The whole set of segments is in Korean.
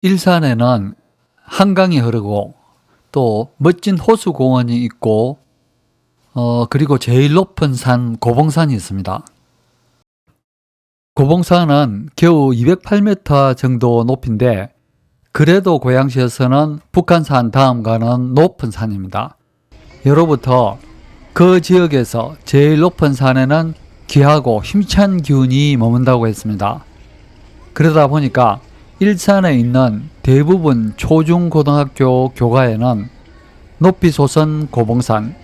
일산에는 한강이 흐르고 또 멋진 호수공원이 있고 그리고 제일 높은 산 고봉산이 있습니다. 고봉산은 겨우 208m 정도 높이인데 그래도 고양시에서는 북한산 다음 가는 높은 산입니다. 예로부터 그 지역에서 제일 높은 산에는 귀하고 힘찬 기운이 머문다고 했습니다. 그러다 보니까 일산에 있는 대부분 초중고등학교 교과에는 높이 솟은 고봉산,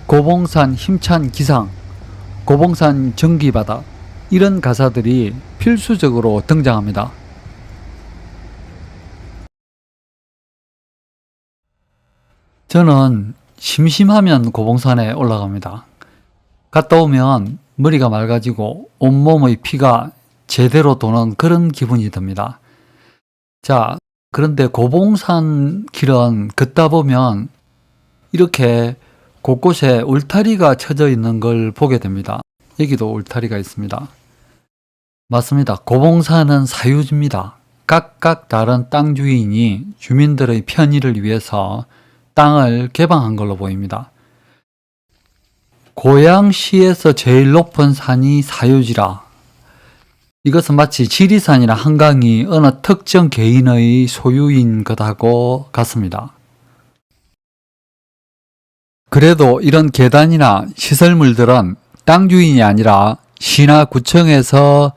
고봉산 힘찬 기상, 고봉산 전기바다 이런 가사들이 필수적으로 등장합니다. 저는 심심하면 고봉산에 올라갑니다. 갔다 오면 머리가 맑아지고 온몸의 피가 제대로 도는 그런 기분이 듭니다. 자, 그런데 고봉산 길은 걷다 보면 이렇게 곳곳에 울타리가 쳐져 있는 걸 보게 됩니다. 여기도 울타리가 있습니다. 맞습니다. 고봉산은 사유지입니다. 각각 다른 땅 주인이 주민들의 편의를 위해서 땅을 개방한 걸로 보입니다. 고양시에서 제일 높은 산이 사유지라. 이것은 마치 지리산이나 한강이 어느 특정 개인의 소유인 것하고 같습니다. 그래도 이런 계단이나 시설물들은 땅 주인이 아니라 시나 구청에서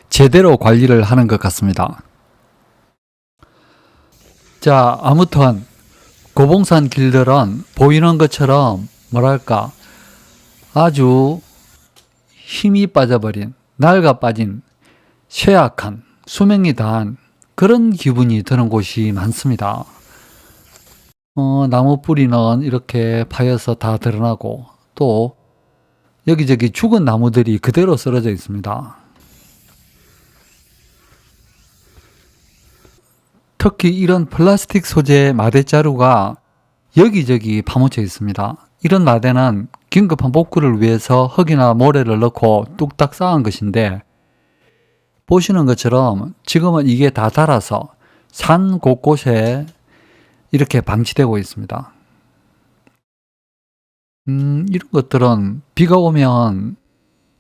제대로 관리를 하는 것 같습니다. 자, 아무튼 고봉산 길들은 보이는 것처럼 뭐랄까 아주 힘이 빠져버린, 낡아 빠진, 쇠약한, 수명이 다한 그런 기분이 드는 곳이 많습니다. 나무 뿌리는 이렇게 파여서 다 드러나고 또 여기저기 죽은 나무들이 그대로 쓰러져 있습니다. 특히 이런 플라스틱 소재 마대자루가 여기저기 파묻혀 있습니다. 이런 마대는 긴급한 복구를 위해서 흙이나 모래를 넣고 뚝딱 쌓은 것인데 보시는 것처럼 지금은 이게 다 닳아서 산 곳곳에 이렇게 방치되고 있습니다. 이런 것들은 비가 오면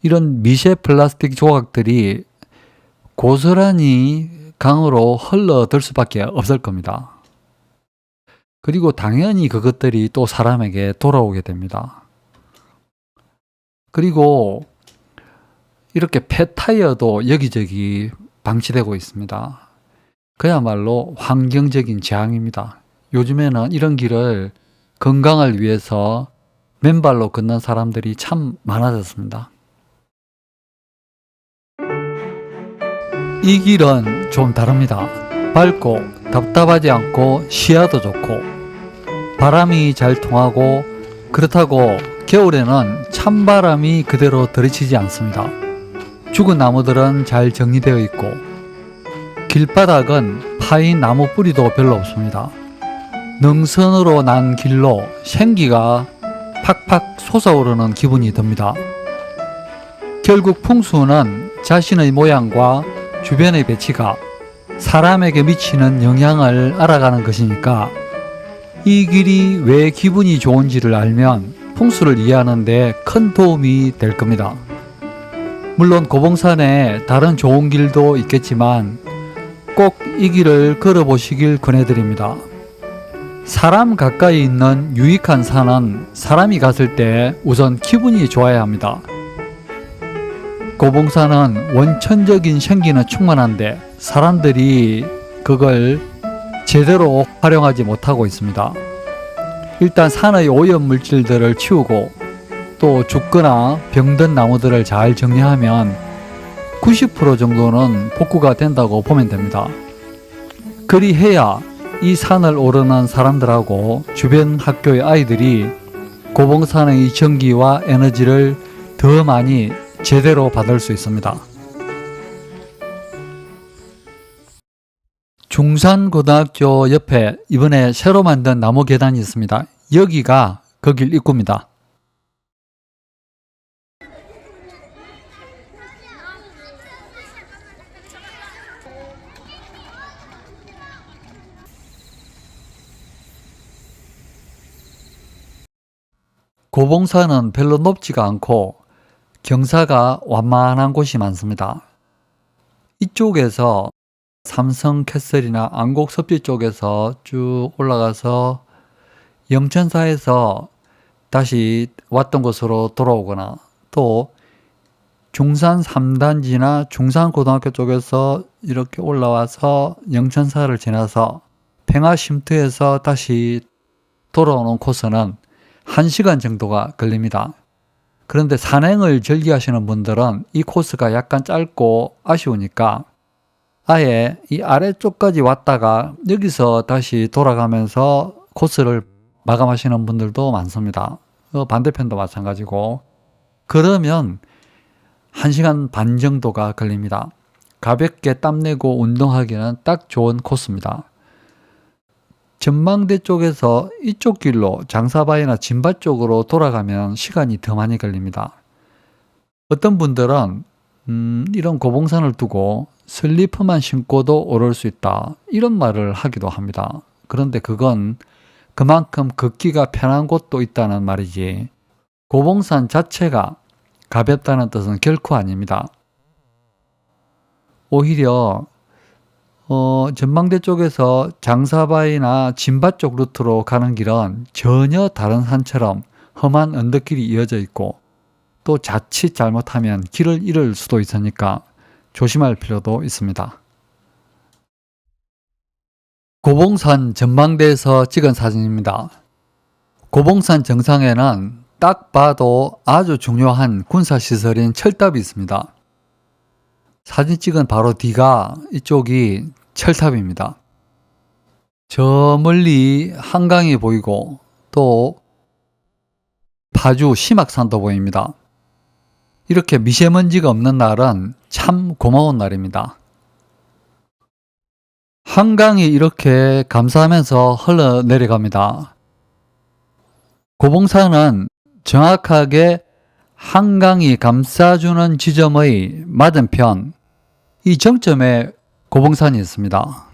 이런 미세 플라스틱 조각들이 고스란히 강으로 흘러들 수밖에 없을 겁니다. 그리고 당연히 그것들이 또 사람에게 돌아오게 됩니다. 그리고 이렇게 폐타이어도 여기저기 방치되고 있습니다. 그야말로 환경적인 재앙입니다. 요즘에는 이런 길을 건강을 위해서 맨발로 걷는 사람들이 참 많아졌습니다. 이 길은 좀 다릅니다. 밝고 답답하지 않고 시야도 좋고 바람이 잘 통하고 그렇다고 겨울에는 찬바람이 그대로 들이치지 않습니다. 죽은 나무들은 잘 정리되어 있고 길바닥은 파인 나무 뿌리도 별로 없습니다. 능선으로 난 길로 생기가 팍팍 솟아오르는 기분이 듭니다. 결국 풍수는 자신의 모양과 주변의 배치가 사람에게 미치는 영향을 알아가는 것이니까 이 길이 왜 기분이 좋은지를 알면 풍수를 이해하는 데 큰 도움이 될 겁니다. 물론 고봉산에 다른 좋은 길도 있겠지만 꼭 이 길을 걸어보시길 권해드립니다. 사람 가까이 있는 유익한 산은 사람이 갔을 때 우선 기분이 좋아야 합니다. 고봉산은 원천적인 생기는 충만한데 사람들이 그걸 제대로 활용하지 못하고 있습니다. 일단 산의 오염 물질들을 치우고 또 죽거나 병든 나무들을 잘 정리하면 90% 정도는 복구가 된다고 보면 됩니다. 그리해야 이 산을 오르는 사람들하고 주변 학교의 아이들이 고봉산의 전기와 에너지를 더 많이 제대로 받을 수 있습니다. 중산고등학교 옆에 이번에 새로 만든 나무 계단이 있습니다. 여기가 그 길 입구입니다. 고봉산은 별로 높지가 않고 경사가 완만한 곳이 많습니다. 이쪽에서 삼성캐슬이나 안곡섭지 쪽에서 쭉 올라가서 영천사에서 다시 왔던 곳으로 돌아오거나 또 중산 3단지나 중산고등학교 쪽에서 이렇게 올라와서 영천사를 지나서 평화쉼터에서 다시 돌아오는 코스는 1시간 정도가 걸립니다. 그런데 산행을 즐기하시는 분들은 이 코스가 약간 짧고 아쉬우니까 아예 이 아래쪽까지 왔다가 여기서 다시 돌아가면서 코스를 마감하시는 분들도 많습니다. 반대편도 마찬가지고. 그러면 1시간 반 정도가 걸립니다. 가볍게 땀내고 운동하기는 딱 좋은 코스입니다. 전망대 쪽에서 이쪽 길로 장사바위나 진밭 쪽으로 돌아가면 시간이 더 많이 걸립니다. 어떤 분들은 이런 고봉산을 두고 슬리퍼만 신고도 오를 수 있다, 이런 말을 하기도 합니다. 그런데 그건 그만큼 걷기가 편한 곳도 있다는 말이지 고봉산 자체가 가볍다는 뜻은 결코 아닙니다. 오히려 전망대 쪽에서 장사바위나 진밭 쪽 루트로 가는 길은 전혀 다른 산처럼 험한 언덕길이 이어져 있고 또 자칫 잘못하면 길을 잃을 수도 있으니까 조심할 필요도 있습니다. 고봉산 전망대에서 찍은 사진입니다. 고봉산 정상에는 딱 봐도 아주 중요한 군사시설인 철탑이 있습니다. 사진 찍은 바로 뒤가 이쪽이 철탑입니다. 저 멀리 한강이 보이고 또 파주 심악산도 보입니다. 이렇게 미세먼지가 없는 날은 참 고마운 날입니다. 한강이 이렇게 감싸면서 흘러내려갑니다. 고봉산은 정확하게 한강이 감싸주는 지점의 맞은편, 이 정점에 고봉산이 있습니다.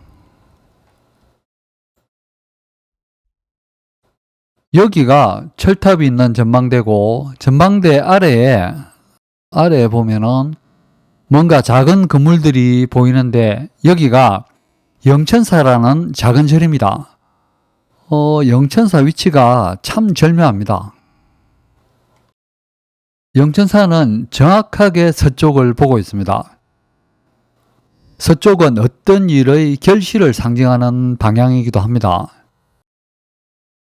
여기가 철탑이 있는 전망대고 전망대 아래에 보면은 뭔가 작은 건물들이 보이는데 여기가 영천사라는 작은 절입니다. 영천사 위치가 참 절묘합니다. 영천사는 정확하게 서쪽을 보고 있습니다. 서쪽은 어떤 일의 결실을 상징하는 방향이기도 합니다.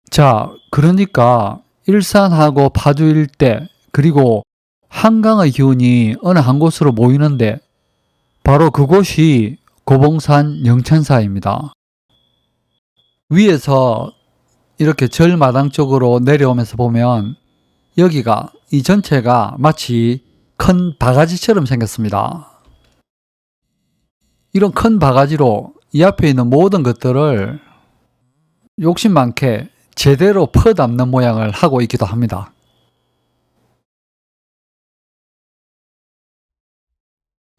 자, 그러니까 일산하고 파주 일대 그리고 한강의 기운이 어느 한 곳으로 모이는데 바로 그곳이 고봉산 영천사입니다. 위에서 이렇게 절마당 쪽으로 내려오면서 보면 여기가 이 전체가 마치 큰 바가지처럼 생겼습니다. 이런 큰 바가지로 이 앞에 있는 모든 것들을 욕심 많게 제대로 퍼담는 모양을 하고 있기도 합니다.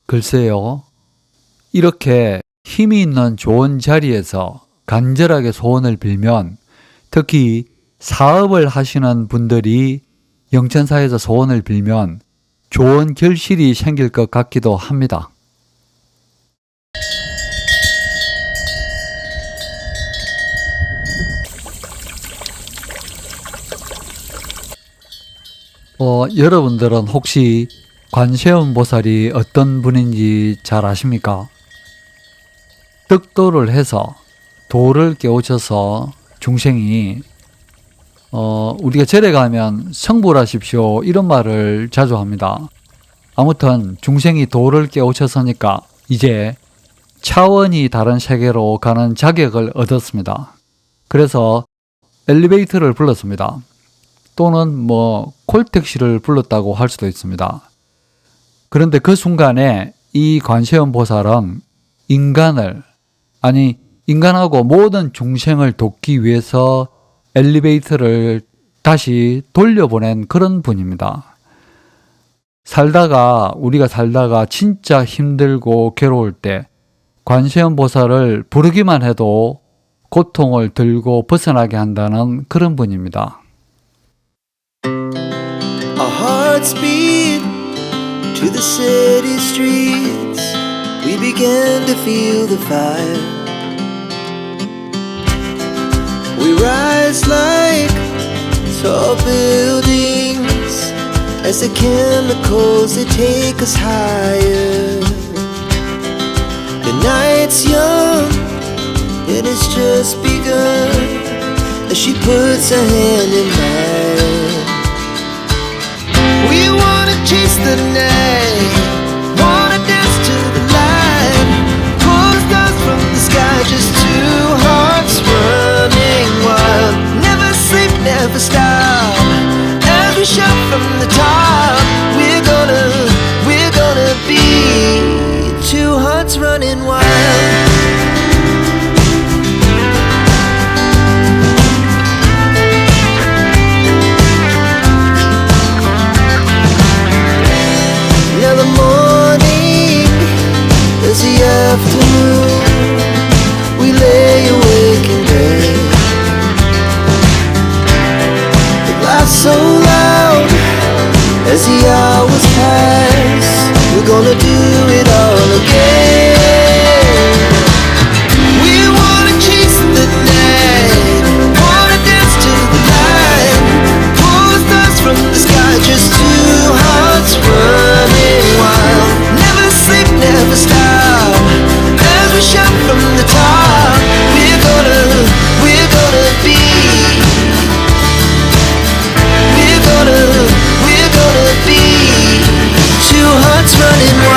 글쎄요, 이렇게 힘이 있는 좋은 자리에서 간절하게 소원을 빌면 특히 사업을 하시는 분들이 영천사에서 소원을 빌면 좋은 결실이 생길 것 같기도 합니다. 여러분들은 혹시 관세음 보살이 어떤 분인지 잘 아십니까? 득도를 해서 도를 깨우쳐서 중생이 우리가 절에 가면 성불하십시오 이런 말을 자주 합니다. 아무튼 중생이 도를 깨우쳤으니까 이제 차원이 다른 세계로 가는 자격을 얻었습니다. 그래서 엘리베이터를 불렀습니다. 또는 콜택시를 불렀다고 할 수도 있습니다. 그런데 그 순간에 이 관세음 보살은 인간하고 모든 중생을 돕기 위해서 엘리베이터를 다시 돌려보낸 그런 분입니다. 우리가 살다가 진짜 힘들고 괴로울 때 관세음 보살을 부르기만 해도 고통을 들고 벗어나게 한다는 그런 분입니다. hearts beat to the city streets. We began to feel the fire. We rise like tall buildings as the chemicals, they take us higher. The night's young, it has just begun, as she puts her hand in mine. We wanna chase the night, wanna dance to the light, pull the stars from the sky, just two hearts running wild. Never sleep, never stop, as we shout from the top. We're gonna be two hearts running wild. Now the morning is the afternoon. We lay awake in bed. The laughs so loud as the hours pass. We're gonna do it all again. We wanna chase the night, wanna dance to the light, pull the stars from the sky, just two hearts running wild. Never sleep, never stop, as we shout from the top. We're gonna be, we're gonna be two hearts running wild.